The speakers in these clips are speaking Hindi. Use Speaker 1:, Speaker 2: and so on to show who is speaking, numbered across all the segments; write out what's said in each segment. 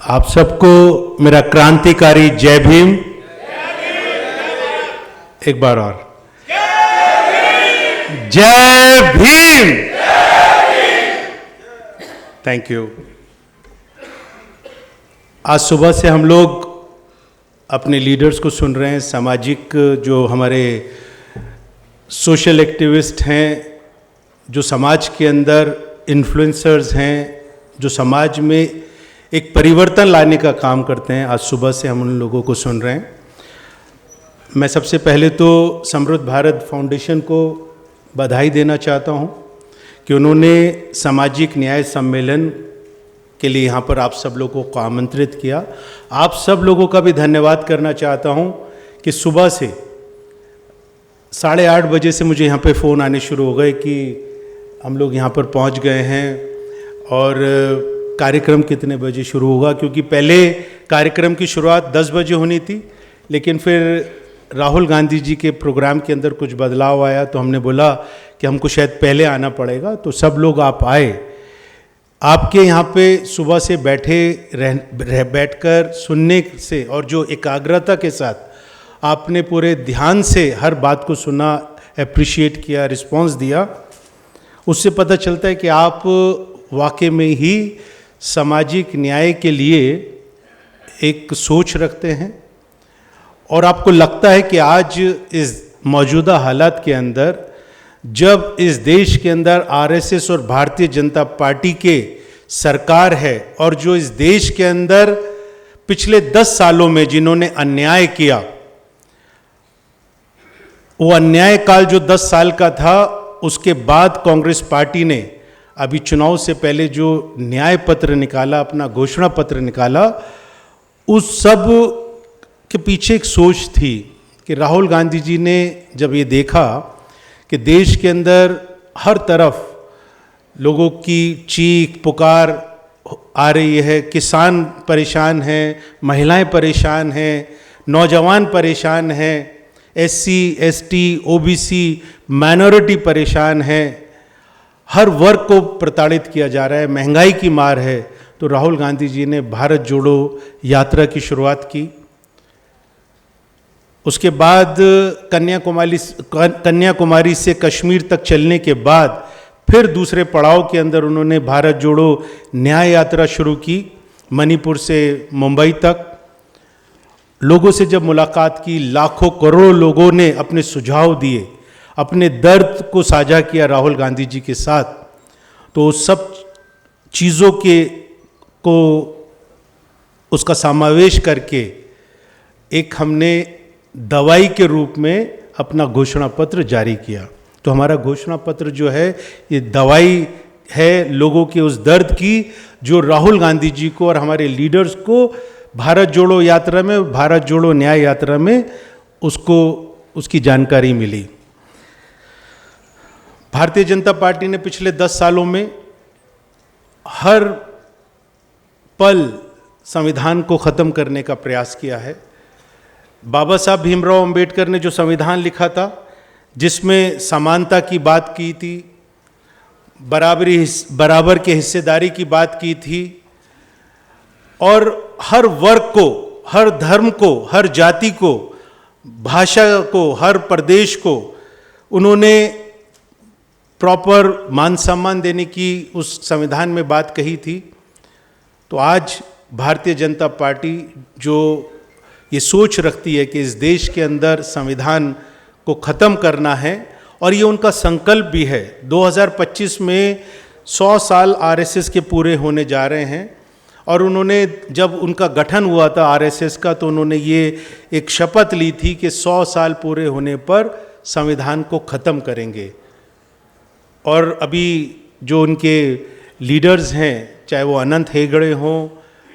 Speaker 1: आप सबको मेरा क्रांतिकारी जय भीम। एक बार और जय भीम। Thank you. आज सुबह से हम लोग अपने लीडर्स को सुन रहे हैं, सामाजिक जो हमारे सोशल एक्टिविस्ट हैं, जो समाज के अंदर इन्फ्लुएंसर्स हैं, जो समाज में एक परिवर्तन लाने का काम करते हैं। आज सुबह से हम उन लोगों को सुन रहे हैं। मैं सबसे पहले तो समृद्ध भारत फाउंडेशन को बधाई देना चाहता हूं कि उन्होंने सामाजिक न्याय सम्मेलन के लिए यहाँ पर आप सब लोगों को आमंत्रित किया। आप सब लोगों का भी धन्यवाद करना चाहता हूँ कि सुबह से 8:30 बजे से मुझे यहाँ पे फ़ोन आने शुरू हो गए कि हम लोग यहाँ पर पहुँच गए हैं और कार्यक्रम कितने बजे शुरू होगा, क्योंकि पहले कार्यक्रम की शुरुआत 10 बजे होनी थी, लेकिन फिर राहुल गांधी जी के प्रोग्राम के अंदर कुछ बदलाव आया तो हमने बोला कि हमको शायद पहले आना पड़ेगा। तो सब लोग आप आए। आपके यहाँ पे सुबह से बैठकर सुनने से और जो एकाग्रता के साथ आपने पूरे ध्यान से हर बात को सुना, एप्रिशिएट किया, रिस्पांस दिया, उससे पता चलता है कि आप वाकई में ही सामाजिक न्याय के लिए एक सोच रखते हैं और आपको लगता है कि आज इस मौजूदा हालात के अंदर, जब इस देश के अंदर आरएसएस और भारतीय जनता पार्टी के सरकार है और जो इस देश के अंदर पिछले 10 सालों में जिन्होंने अन्याय किया, वो अन्याय काल जो 10 साल का था, उसके बाद कांग्रेस पार्टी ने अभी चुनाव से पहले जो न्याय पत्र निकाला, अपना घोषणा पत्र निकाला, उस सब के पीछे एक सोच थी कि राहुल गांधी जी ने जब ये देखा कि देश के अंदर हर तरफ लोगों की चीख पुकार आ रही है, किसान परेशान हैं, महिलाएं परेशान हैं, नौजवान परेशान हैं, एससी, एसटी, ओबीसी, माइनॉरिटी परेशान हैं, हर वर्ग को प्रताड़ित किया जा रहा है, महंगाई की मार है, तो राहुल गांधी जी ने भारत जोड़ो यात्रा की शुरुआत की। उसके बाद कन्याकुमारी से कश्मीर तक चलने के बाद फिर दूसरे पड़ाव के अंदर उन्होंने भारत जोड़ो न्याय यात्रा शुरू की, मणिपुर से मुंबई तक। लोगों से जब मुलाकात की, लाखों करोड़ों लोगों ने अपने सुझाव दिए, अपने दर्द को साझा किया राहुल गांधी जी के साथ, तो सब चीज़ों को उसका समावेश करके एक हमने दवाई के रूप में अपना घोषणा पत्र जारी किया। तो हमारा घोषणा पत्र जो है, ये दवाई है लोगों के उस दर्द की जो राहुल गांधी जी को और हमारे लीडर्स को भारत जोड़ो यात्रा में, भारत जोड़ो न्याय यात्रा में उसकी जानकारी मिली। भारतीय जनता पार्टी ने पिछले 10 सालों में हर पल संविधान को ख़त्म करने का प्रयास किया है। बाबा साहब भीमराव अंबेडकर ने जो संविधान लिखा था, जिसमें समानता की बात की थी, बराबर के हिस्सेदारी की बात की थी और हर वर्ग को, हर धर्म को, हर जाति को, भाषा को, हर प्रदेश को उन्होंने प्रॉपर मान सम्मान देने की उस संविधान में बात कही थी। तो आज भारतीय जनता पार्टी जो ये सोच रखती है कि इस देश के अंदर संविधान को ख़त्म करना है, और ये उनका संकल्प भी है। 2025 में 100 साल आरएसएस के पूरे होने जा रहे हैं और उन्होंने, जब उनका गठन हुआ था आरएसएस का, तो उन्होंने ये एक शपथ ली थी कि 100 साल पूरे होने पर संविधान को ख़त्म करेंगे। और अभी जो उनके लीडर्स हैं, चाहे वो अनंत हेगड़े हों,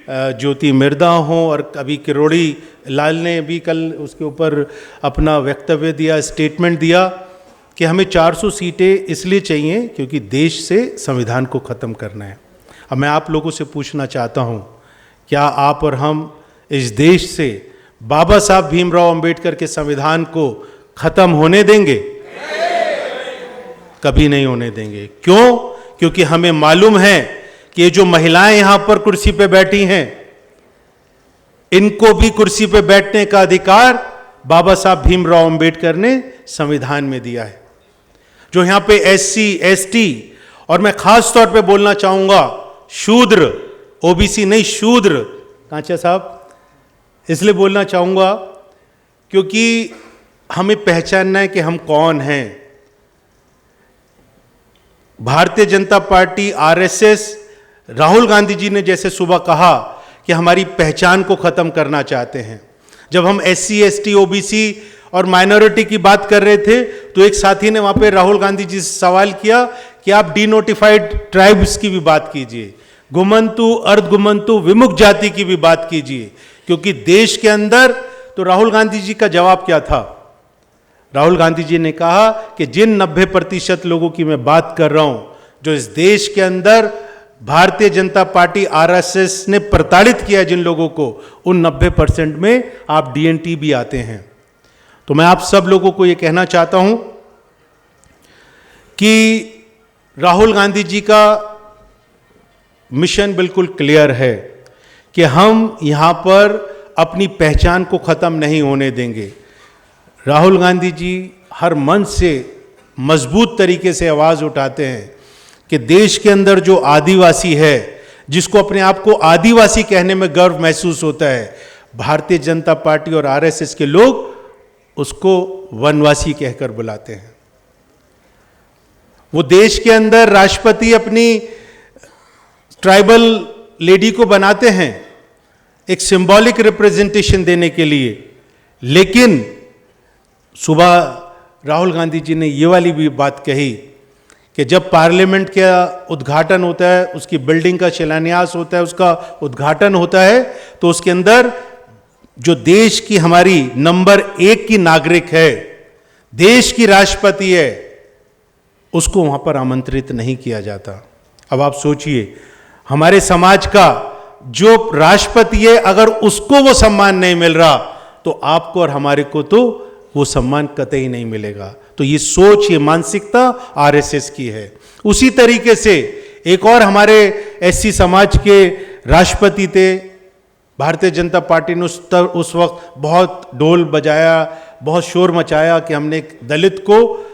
Speaker 1: ज्योति मिर्दा हों, और अभी किरोड़ी लाल ने भी कल उसके ऊपर अपना वक्तव्य दिया, स्टेटमेंट दिया कि हमें 400 सीटें इसलिए चाहिए क्योंकि देश से संविधान को ख़त्म करना है। अब मैं आप लोगों से पूछना चाहता हूँ, क्या आप और हम इस देश से बाबा साहब भीमराव अंबेडकर के संविधान को ख़त्म होने देंगे? कभी नहीं होने देंगे। क्यों? क्योंकि हमें मालूम है कि ये जो महिलाएं यहाँ पर कुर्सी पे बैठी हैं, इनको भी कुर्सी पे बैठने का अधिकार बाबा साहब भीमराव अंबेडकर ने संविधान में दिया है। जो यहां पे SC ST और मैं खास तौर पे बोलना चाहूंगा शूद्र, OBC नहीं शूद्र, कांचा साहब, इसलिए बोलना चाहूंगा क्योंकि हमें पहचानना है कि हम कौन हैं। भारतीय जनता पार्टी, RSS, राहुल गांधी जी ने जैसे सुबह कहा कि हमारी पहचान को खत्म करना चाहते हैं। जब हम SC ST OBC और माइनॉरिटी की बात कर रहे थे तो एक साथी ने वहां पे राहुल गांधी जी से सवाल किया कि आप डीनोटिफाइड ट्राइब्स की भी बात कीजिए, घुमंतु, अर्धघुमंतु, विमुक्त जाति की भी बात कीजिए, क्योंकि देश के अंदर। तो राहुल गांधी जी का जवाब क्या था? राहुल गांधी जी ने कहा कि जिन 90% लोगों की मैं बात कर रहा हूं, जो इस देश के अंदर भारतीय जनता पार्टी RSS ने प्रताड़ित किया जिन लोगों को, उन 90% में आप DNT भी आते हैं। तो मैं आप सब लोगों को यह कहना चाहता हूं कि राहुल गांधी जी का मिशन बिल्कुल क्लियर है कि हम यहां पर अपनी पहचान को खत्म नहीं होने देंगे। राहुल गांधी जी हर मंच से मजबूत तरीके से आवाज उठाते हैं कि देश के अंदर जो आदिवासी है, जिसको अपने आप को आदिवासी कहने में गर्व महसूस होता है, भारतीय जनता पार्टी और RSS के लोग उसको वनवासी कहकर बुलाते हैं। वो देश के अंदर राष्ट्रपति अपनी ट्राइबल लेडी को बनाते हैं एक सिंबॉलिक रिप्रेजेंटेशन देने के लिए, लेकिन सुबह राहुल गांधी जी ने ये वाली भी बात कही कि जब पार्लियामेंट का उद्घाटन होता है, उसकी बिल्डिंग का शिलान्यास होता है, उसका उद्घाटन होता है, तो उसके अंदर जो देश की हमारी नंबर 1 की नागरिक है, देश की राष्ट्रपति है, उसको वहां पर आमंत्रित नहीं किया जाता। अब आप सोचिए, हमारे समाज का जो राष्ट्रपति है, अगर उसको वो सम्मान नहीं मिल रहा तो आपको और हमारे को तो वो सम्मान कतई नहीं मिलेगा। तो ये सोच, ये मानसिकता RSS की है। उसी तरीके से एक और हमारे SC समाज के राष्ट्रपति थे। भारतीय जनता पार्टी ने उस वक्त बहुत ढोल बजाया, बहुत शोर मचाया कि हमने एक दलित को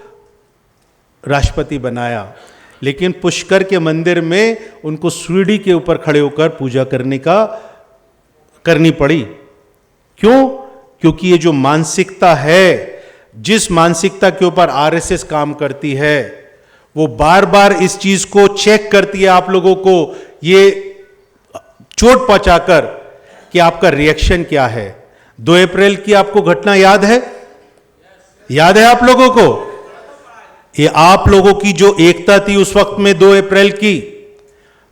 Speaker 1: राष्ट्रपति बनाया, लेकिन पुष्कर के मंदिर में उनको सीढ़ी के ऊपर खड़े होकर पूजा करनी पड़ी। क्यों? क्योंकि ये जो मानसिकता है, जिस मानसिकता के ऊपर RSS काम करती है, वो बार बार इस चीज को चेक करती है आप लोगों को, ये चोट पहुंचाकर कि आपका रिएक्शन क्या है। 2 अप्रैल की आपको घटना याद है? याद है आप लोगों को? ये आप लोगों की जो एकता थी उस वक्त में 2 अप्रैल की,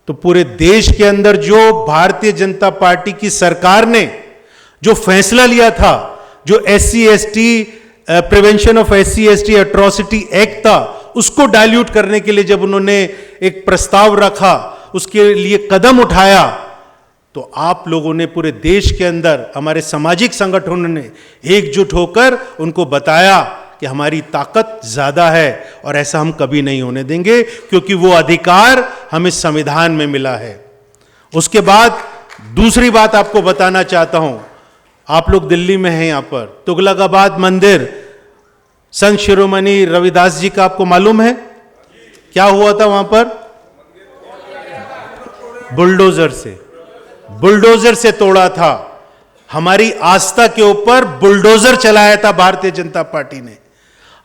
Speaker 1: तो पूरे देश के अंदर जो भारतीय जनता पार्टी की सरकार ने जो फैसला लिया था, जो SC ST prevention of SC ST atrocity act था, उसको डाइल्यूट करने के लिए जब उन्होंने एक प्रस्ताव रखा, उसके लिए कदम उठाया, तो आप लोगों ने पूरे देश के अंदर, हमारे सामाजिक संगठनों ने एकजुट होकर उनको बताया कि हमारी ताकत ज्यादा है और ऐसा हम कभी नहीं होने देंगे, क्योंकि वो अधिकार हमें संविधान में मिला है। उसके बाद दूसरी बात आपको बताना चाहता हूं, आप लोग दिल्ली में हैं, यहां पर तुगलकाबाद मंदिर, संत शिरोमणि रविदास जी का आपको मालूम है क्या हुआ था वहां पर? बुलडोजर से तोड़ा था। हमारी आस्था के ऊपर बुलडोजर चलाया था भारतीय जनता पार्टी ने।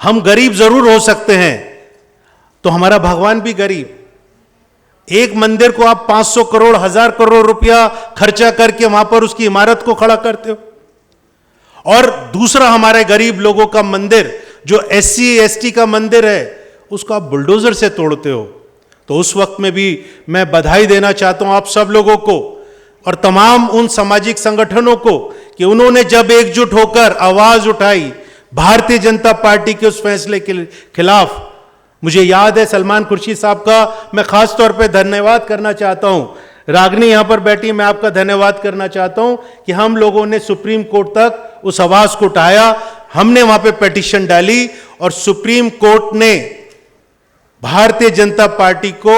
Speaker 1: हम गरीब जरूर हो सकते हैं, तो हमारा भगवान भी गरीब। एक मंदिर को आप 500 करोड़ 1000 करोड़ रुपया खर्चा करके वहां पर उसकी इमारत को खड़ा करते हो, और दूसरा हमारे गरीब लोगों का मंदिर जो SC ST का मंदिर है, उसको आप बुलडोजर से तोड़ते हो। तो उस वक्त में भी मैं बधाई देना चाहता हूं आप सब लोगों को और तमाम उन सामाजिक संगठनों को कि उन्होंने जब एकजुट होकर आवाज उठाई भारतीय जनता पार्टी के उस फैसले के खिलाफ। मुझे याद है सलमान खुर्शीद साहब का मैं खास तौर पे धन्यवाद करना चाहता हूं। रागनी यहां पर बैठी, मैं आपका धन्यवाद करना चाहता हूं कि हम लोगों ने सुप्रीम कोर्ट तक उस आवाज को उठाया, हमने वहां पे पिटीशन डाली और सुप्रीम कोर्ट ने भारतीय जनता पार्टी को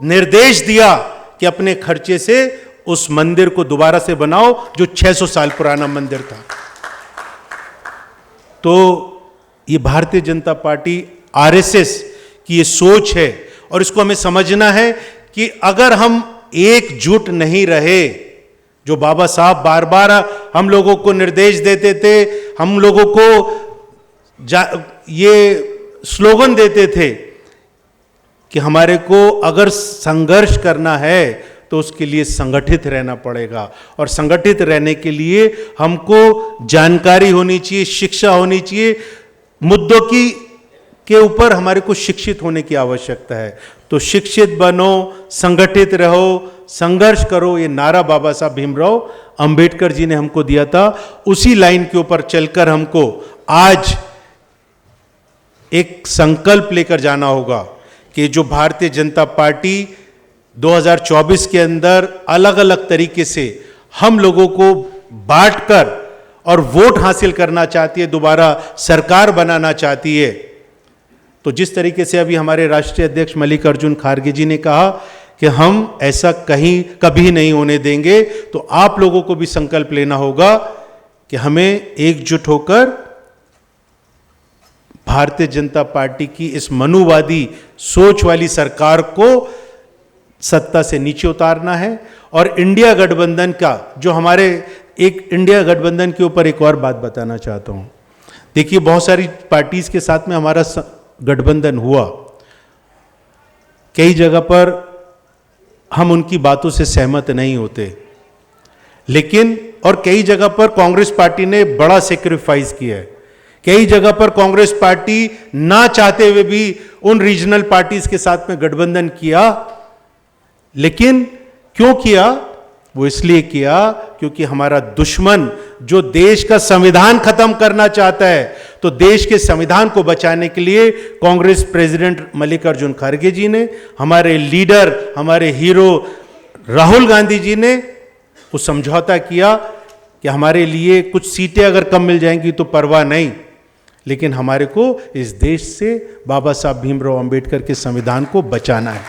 Speaker 1: निर्देश दिया कि अपने खर्चे से उस मंदिर को दोबारा से बनाओ जो 600 साल पुराना मंदिर था। तो ये भारतीय जनता पार्टी आरएसएस की ये सोच है और इसको हमें समझना है कि अगर हम एकजुट नहीं रहे, जो बाबा साहब बार बार हम लोगों को निर्देश देते थे, हम लोगों को ये स्लोगन देते थे कि हमारे को अगर संघर्ष करना है तो उसके लिए संगठित रहना पड़ेगा, और संगठित रहने के लिए हमको जानकारी होनी चाहिए, शिक्षा होनी चाहिए, मुद्दों के ऊपर हमारे को शिक्षित होने की आवश्यकता है। तो शिक्षित बनो, संगठित रहो, संघर्ष करो, ये नारा बाबा साहब भीमराव अंबेडकर जी ने हमको दिया था। उसी लाइन के ऊपर चलकर हमको आज एक संकल्प लेकर जाना होगा कि जो भारतीय जनता पार्टी 2024 के अंदर अलग अलग तरीके से हम लोगों को बांटकर और वोट हासिल करना चाहती है, दोबारा सरकार बनाना चाहती है, तो जिस तरीके से अभी हमारे राष्ट्रीय अध्यक्ष मल्लिकार्जुन खड़गे जी ने कहा कि हम ऐसा कभी नहीं होने देंगे, तो आप लोगों को भी संकल्प लेना होगा कि हमें एकजुट होकर भारतीय जनता पार्टी की इस मनुवादी सोच वाली सरकार को सत्ता से नीचे उतारना है। और इंडिया गठबंधन का जो हमारे एक इंडिया गठबंधन के ऊपर एक और बात बताना चाहता हूं। देखिए, बहुत सारी पार्टीज के साथ में हमारा गठबंधन हुआ, कई जगह पर हम उनकी बातों से सहमत नहीं होते, लेकिन और कई जगह पर कांग्रेस पार्टी ने बड़ा सेक्रीफाइस किया है। कई जगह पर कांग्रेस पार्टी ना चाहते हुए भी उन रीजनल पार्टीज के साथ में गठबंधन किया, लेकिन क्यों किया? वो इसलिए किया क्योंकि हमारा दुश्मन जो देश का संविधान खत्म करना चाहता है, तो देश के संविधान को बचाने के लिए कांग्रेस प्रेसिडेंट मल्लिकार्जुन खड़गे जी ने, हमारे लीडर, हमारे हीरो राहुल गांधी जी ने वो समझौता किया कि हमारे लिए कुछ सीटें अगर कम मिल जाएंगी तो परवाह नहीं, लेकिन हमारे को इस देश से बाबा साहब भीमराव अंबेडकर के संविधान को बचाना है।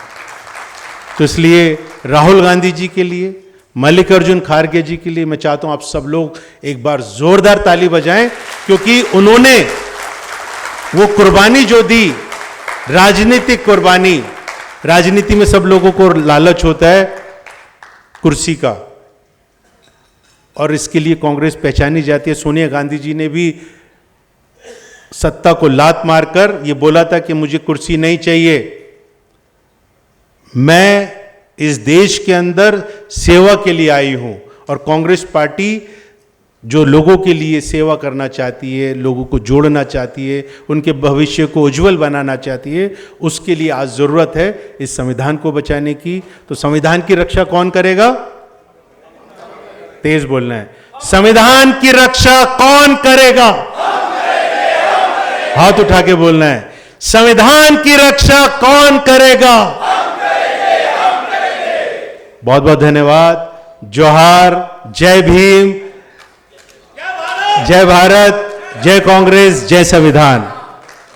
Speaker 1: तो इसलिए राहुल गांधी जी के लिए, मल्लिकार्जुन खड़गे जी के लिए मैं चाहता हूं आप सब लोग एक बार जोरदार ताली बजाएं, क्योंकि उन्होंने वो कुर्बानी जो दी, राजनीतिक कुर्बानी, राजनीति में सब लोगों को लालच होता है कुर्सी का, और इसके लिए कांग्रेस पहचानी जाती है। सोनिया गांधी जी ने भी सत्ता को लात मारकर ये बोला था कि मुझे कुर्सी नहीं चाहिए, मैं इस देश के अंदर सेवा के लिए आई हूं। और कांग्रेस पार्टी जो लोगों के लिए सेवा करना चाहती है, लोगों को जोड़ना चाहती है, उनके भविष्य को उज्जवल बनाना चाहती है, उसके लिए आज जरूरत है इस संविधान को बचाने की। तो संविधान की रक्षा कौन करेगा? तेज बोलना है, संविधान की रक्षा कौन करेगा? हाथ उठा के बोलना है, संविधान की रक्षा कौन करेगा? बहुत बहुत धन्यवाद। जोहार, जय भीम, जय भारत, जय कांग्रेस, जय संविधान।